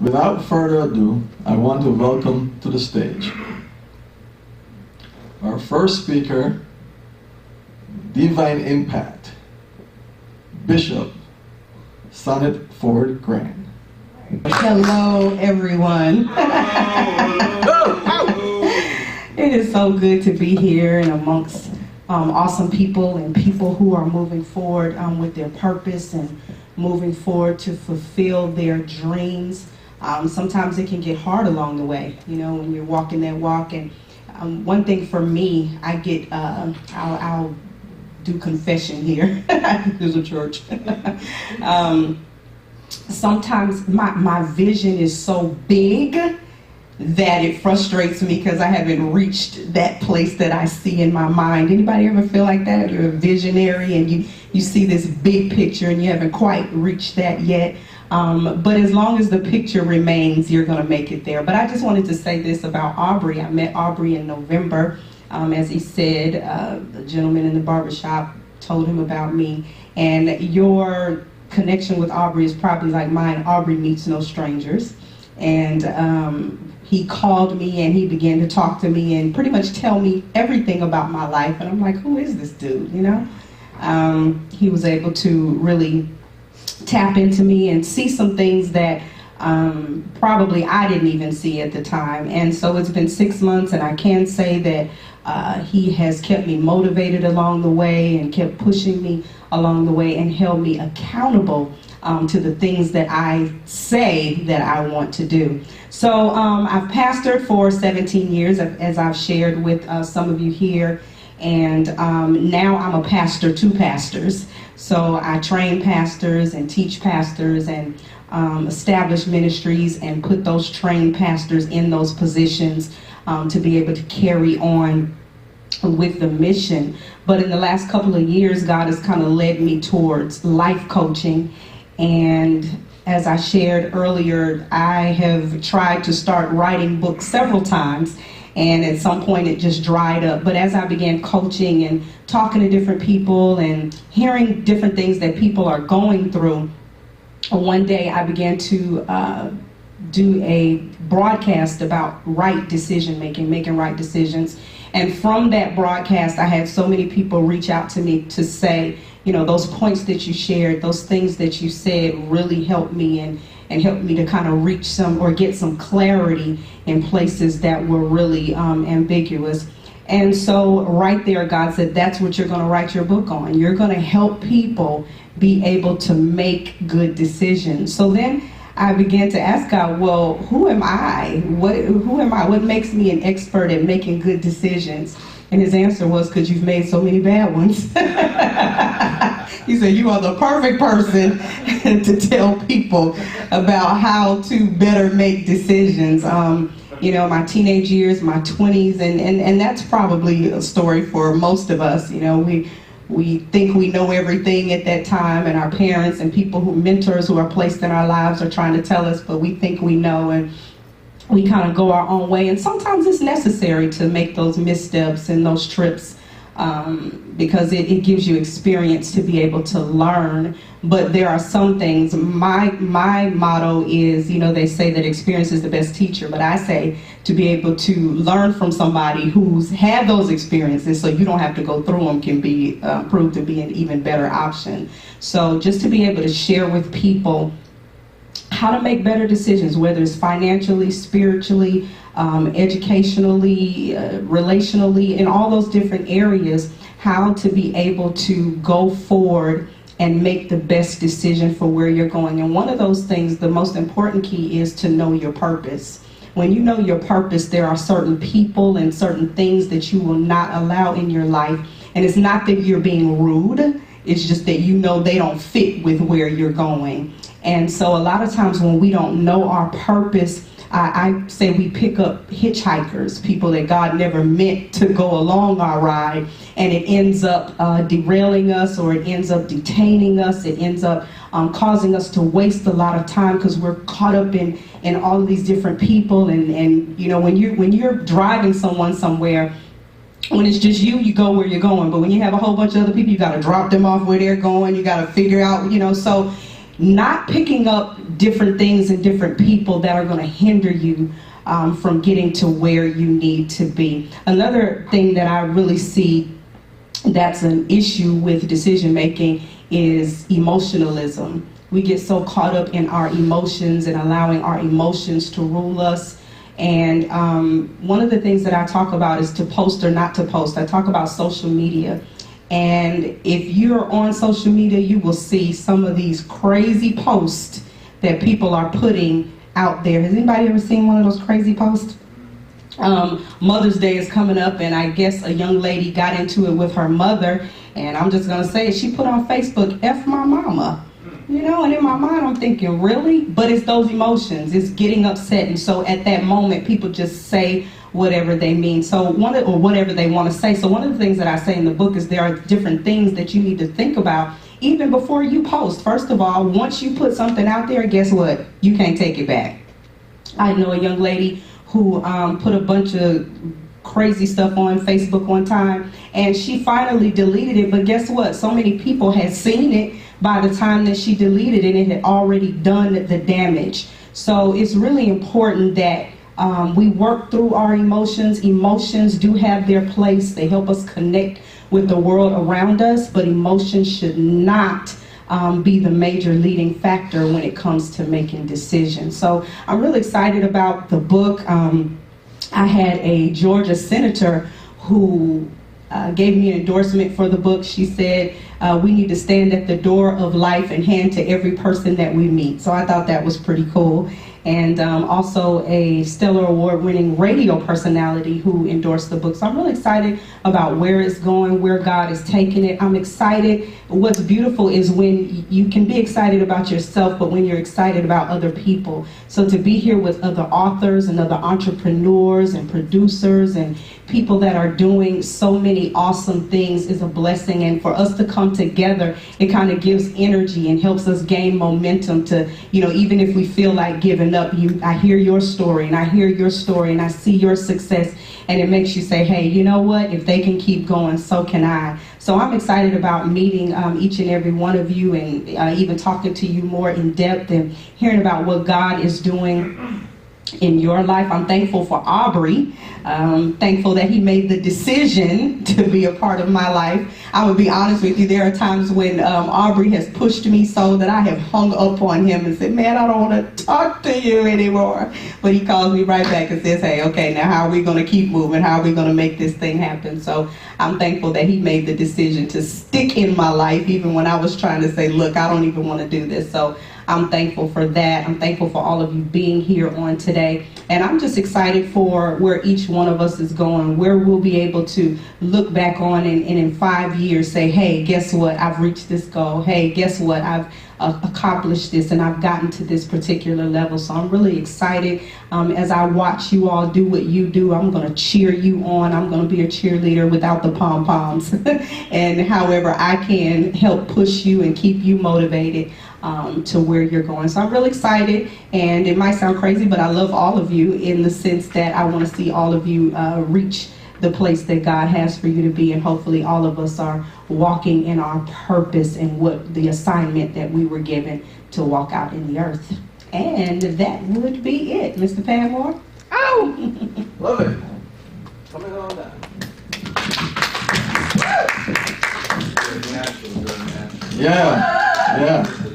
Without further ado, I want to welcome to the stage our first speaker, Divine Impact, Bishop Sonnet Ford Grant. Hello, everyone. It is so good to be here and amongst awesome people and people who are moving forward with their purpose and moving forward to fulfill their dreams. Sometimes it can get hard along the way, you know, when you're walking that walk. And one thing for me, I get, I'll do confession here. There's a church. Sometimes my vision is so big that it frustrates me because I haven't reached that place that I see in my mind. Anybody ever feel like that? You're a visionary and you see this big picture and you haven't quite reached that yet. But as long as the picture remains, you're going to make it there. But I just wanted to say this about Aubrey. I met Aubrey in November. As he said, the gentleman in the barbershop told him about me. And your connection with Aubrey is probably like mine. Aubrey meets no strangers. And he called me and he began to talk to me and pretty much tell me everything about my life. And I'm like, who is this dude, you know? He was able to really tap into me and see some things that probably I didn't even see at the time. And so it's been 6 months, and I can say that he has kept me motivated along the way and kept pushing me along the way and held me accountable to the things that I say that I want to do. So I've pastored for 17 years, as I've shared with some of you here, and now I'm a pastor to pastors. So I train pastors and teach pastors and establish ministries and put those trained pastors in those positions to be able to carry on with the mission. But in the last couple of years, God has kind of led me towards life coaching. And as I shared earlier, I have tried to start writing books several times, and at some point it just dried up. But as I began coaching and talking to different people and hearing different things that people are going through, one day I began to do a broadcast about right decision making, making right decisions. And from that broadcast, I had so many people reach out to me to say, you know, those points that you shared, those things that you said really helped me and helped me to kind of reach some or get some clarity in places that were really ambiguous. And so right there, God said, that's what you're going to write your book on. You're going to help people be able to make good decisions. So then I began to ask God, well, who am I? Who am I? What makes me an expert at making good decisions? And his answer was, because you've made so many bad ones. He said, you are the perfect person to tell people about how to better make decisions. You know, my teenage years, my 20s, and that's probably a story for most of us. You know, we think we know everything at that time, and our parents and people mentors who are placed in our lives are trying to tell us, but we think we know, and we kind of go our own way. And sometimes it's necessary to make those missteps and those trips because it gives you experience to be able to learn. But there are some things, my motto is, you know, they say that experience is the best teacher, but I say to be able to learn from somebody who's had those experiences so you don't have to go through them can be proved to be an even better option. So just to be able to share with people how to make better decisions, whether it's financially, spiritually, educationally, relationally, in all those different areas, how to be able to go forward and make the best decision for where you're going. And one of those things, the most important key, is to know your purpose. When you know your purpose, there are certain people and certain things that you will not allow in your life. And it's not that you're being rude, it's just that you know they don't fit with where you're going. And so a lot of times when we don't know our purpose, I say we pick up hitchhikers, people that God never meant to go along our ride, and it ends up derailing us, or it ends up detaining us, it ends up causing us to waste a lot of time because we're caught up in all of these different people. And you know, when you're driving someone somewhere, when it's just you, you go where you're going. But when you have a whole bunch of other people, you got to drop them off where they're going. You got to figure out, you know, so not picking up different things and different people that are going to hinder you from getting to where you need to be. Another thing that I really see that's an issue with decision making is emotionalism. We get so caught up in our emotions and allowing our emotions to rule us. And one of the things that I talk about is to post or not to post. I talk about social media. And if you're on social media, you will see some of these crazy posts that people are putting out there. Has anybody ever seen one of those crazy posts? Mother's Day is coming up, and I guess a young lady got into it with her mother, and I'm just going to say it. She put on Facebook, F my mama. You know, and in my mind I'm thinking, really? But it's those emotions. It's getting upset. And so at that moment, people just say whatever they mean. So or whatever they want to say. So one of the things that I say in the book is there are different things that you need to think about even before you post. First of all, once you put something out there, guess what? You can't take it back. I know a young lady who put a bunch of crazy stuff on Facebook one time, and she finally deleted it. But guess what? So many people had seen it by the time that she deleted it, and it had already done the damage. So it's really important that we work through our emotions. Emotions do have their place. They help us connect with the world around us, but emotions should not be the major leading factor when it comes to making decisions. So I'm really excited about the book. I had a Georgia senator who gave me an endorsement for the book. She said, we need to stand at the door of life and hand to every person that we meet. So I thought that was pretty cool. And also a Stellar Award-winning radio personality who endorsed the book. So I'm really excited about where it's going, where God is taking it. I'm excited. What's beautiful is when you can be excited about yourself, but when you're excited about other people. So to be here with other authors and other entrepreneurs and producers and people that are doing so many awesome things is a blessing. And for us to come together, it kind of gives energy and helps us gain momentum to, you know, even if we feel like giving up, I hear your story and I hear your story and I see your success, and it makes you say, hey, you know what? If they can keep going, so can I. So I'm excited about meeting each and every one of you, and even talking to you more in depth and hearing about what God is doing in your life. I'm thankful for Aubrey. Thankful that he made the decision to be a part of my life. I would be honest with you, there are times when Aubrey has pushed me so that I have hung up on him and said, man, I don't want to talk to you anymore. But he calls me right back and says, hey, okay, now how are we going to keep moving? How are we going to make this thing happen? So I'm thankful that he made the decision to stick in my life, even when I was trying to say, look, I don't even want to do this. So I'm thankful for that. I'm thankful for all of you being here on today. And I'm just excited for where each one of us is going, where we'll be able to look back on and in 5 years say, hey, guess what? I've reached this goal. Hey, guess what? I've accomplished this and I've gotten to this particular level. So I'm really excited as I watch you all do what you do. I'm going to cheer you on. I'm going to be a cheerleader without the pom-poms. And however I can help push you and keep you motivated to where you're going. So I'm really excited, and it might sound crazy, but I love all of you in the sense that I want to see all of you reach the place that God has for you to be, and hopefully all of us are walking in our purpose and what the assignment that we were given to walk out in the earth. And that would be it, Mr. Padmore. Oh! Love it. Coming on down. Yeah, yeah.